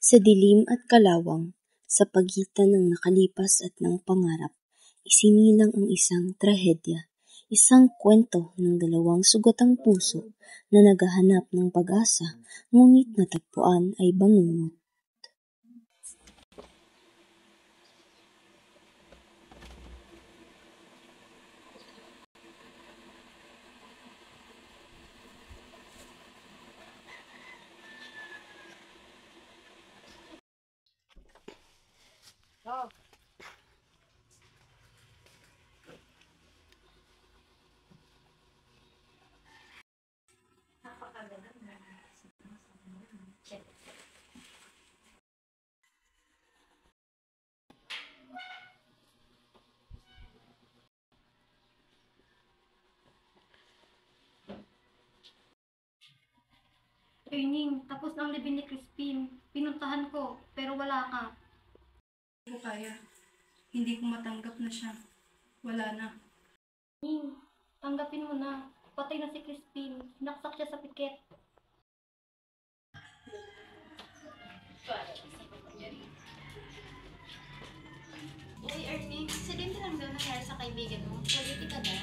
Sa dilim at kalawang, sa pagitan ng nakalipas at ng pangarap, isinilang ang isang trahedya, isang kwento ng dalawang sugatang puso na naghahanap ng pag-asa, ngunit natagpuan ay bangungot. Ning, tapos na ang libin ni Crispin. Pinuntahan ko, pero wala ka. Hindi ko kaya. Hindi ko matanggap na siya. Wala na. Ning, tanggapin mo na. Patay na si Crispin. Sinaksak siya sa piket. Uy, Ernie, aksidente lang daw nangyari sa kaibigan mo. Politika daw.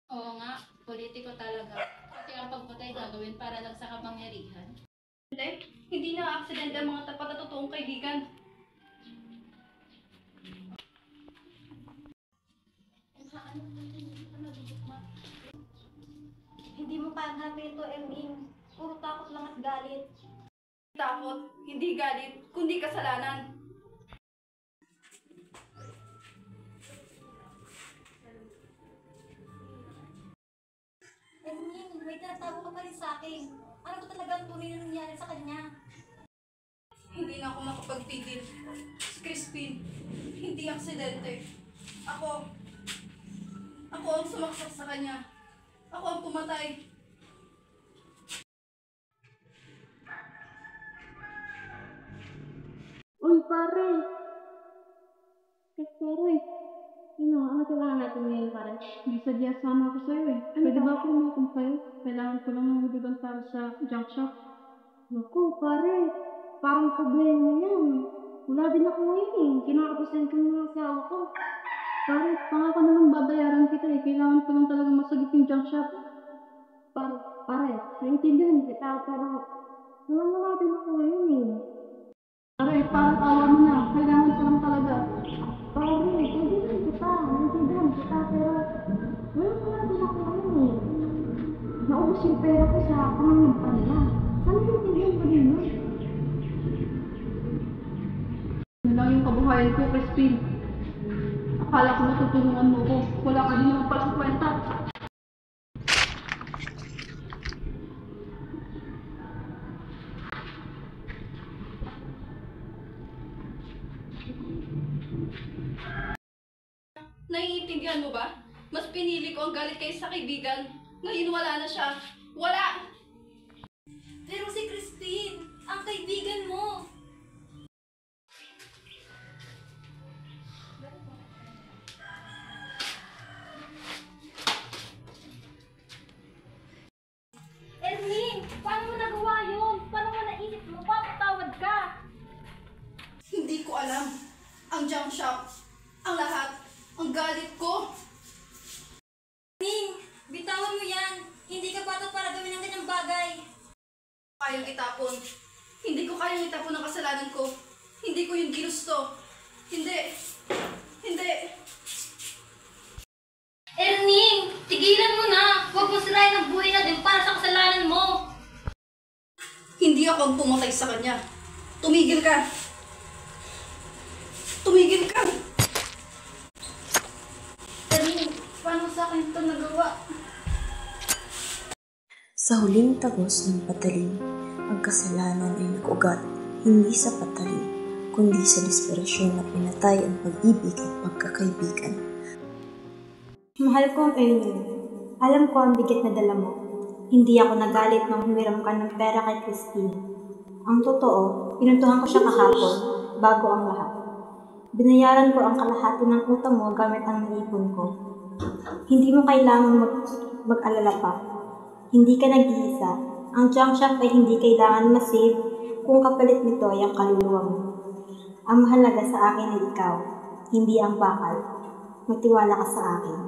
Oo nga, politiko talaga. Pati ang pagpatay gagawin para lang sa kapangyarihan. Hindi na aksidente ang mga tapat at totoong kaibigan. Hindi mo kaya ito, Ernie. Puro takot lang at galit. Takot, hindi galit, kundi kasalanan. Ernie, may tinatago ka pa rin sa akin. Ano ba talaga ang tunay na nangyari sa kanya? Hindi na ako makapagpigil. Si Crispin, hindi aksidente. Ako ang sumaksak sa kanya. Ako ang pumatay. Uy, pare! Pare, ano kailangan natin ngayon, pare? Hindi sadya sama ako sa'yo eh. Pwede ba ako lumakong sa'yo? Kailangan ko lang ng hudugan para sa junk shop. Naku, pare! Parang problema yan. Wala din ako ngayon eh. Kinakapasan ko ng asawa ko. Pare, pangako naman babayaran kita eh. Kailangan ko lang talaga masagip yung junk shop. Pare, naintindihan kita, pero wala din ako ngayon eh. Pare, parang awa mo na. Kailangan ko lang talaga. Pare, naintindihan kita, pero wala din ako ngayon eh. Naubos yung pera ko sa pangangampanya. Sana naintindihan ko din yun. Yun lang yung kabuhayan ko, Crispin. Akala ko matutulungan mo ko. Wala ka din naman palang kwenta. Naiintindihan mo ba? Mas pinili ko ang galit kaysa sa kaibigan. Ngayon wala na siya. Wala! Pero si Crispin, ang kaibigan mo. Ernie, paano mo nagawa yun? Paano mo naisip mo? Papatawad ka. Hindi ko alam. Ang junk shop, ang lahat, ang galit ko. Ning, bitawan mo yan. Hindi ka patot para gawin ang ganyang bagay. Kayang itapon. Hindi ko kayang itapon ang kasalanan ko. Hindi ko yun ginusto. Hindi. Ernie, tigilan mo na. Huwag mo sirain ang buhay natin para sa kasalanan mo. Hindi ako ang pumatay sa kanya. Tumigil ka. Tumigil ka. Ernie, paano sa akin ito nagawa? Sa huling tagos ng patalim, ang kasalanan ay nag-ugat hindi sa patalim, kundi sa desperasyon na pinatay ang pag-ibig at pagkakaibigan. Mahal ko ang Ernie. Alam ko ang bigat na dala mo. Hindi ako nagalit nang humiram ka ng pera kay Christine. Ang totoo, pinuntuhan ko siya kahapon, bago ang lahat. Binayaran ko ang kalahati ng utang mo gamit ang naipon ko. Hindi mo kailangang mag-alala pa. Hindi ka nag-iisa. Ang junk shop ay hindi kailangan ma-save kung kapalit nito ay ang kaluluwa mo. Ang mahalaga sa akin ay ikaw, hindi ang bakal. Magtiwala ka sa akin.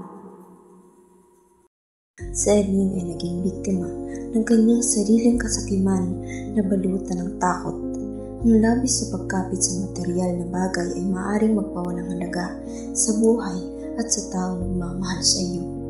Si Erning ay naging biktima ng kanyang sariling kasakiman na balutan ng takot. Ang labis na pagkapit sa material na bagay ay maaaring magpawalang halaga sa buhay at sa taong nagmamahal sa iyo.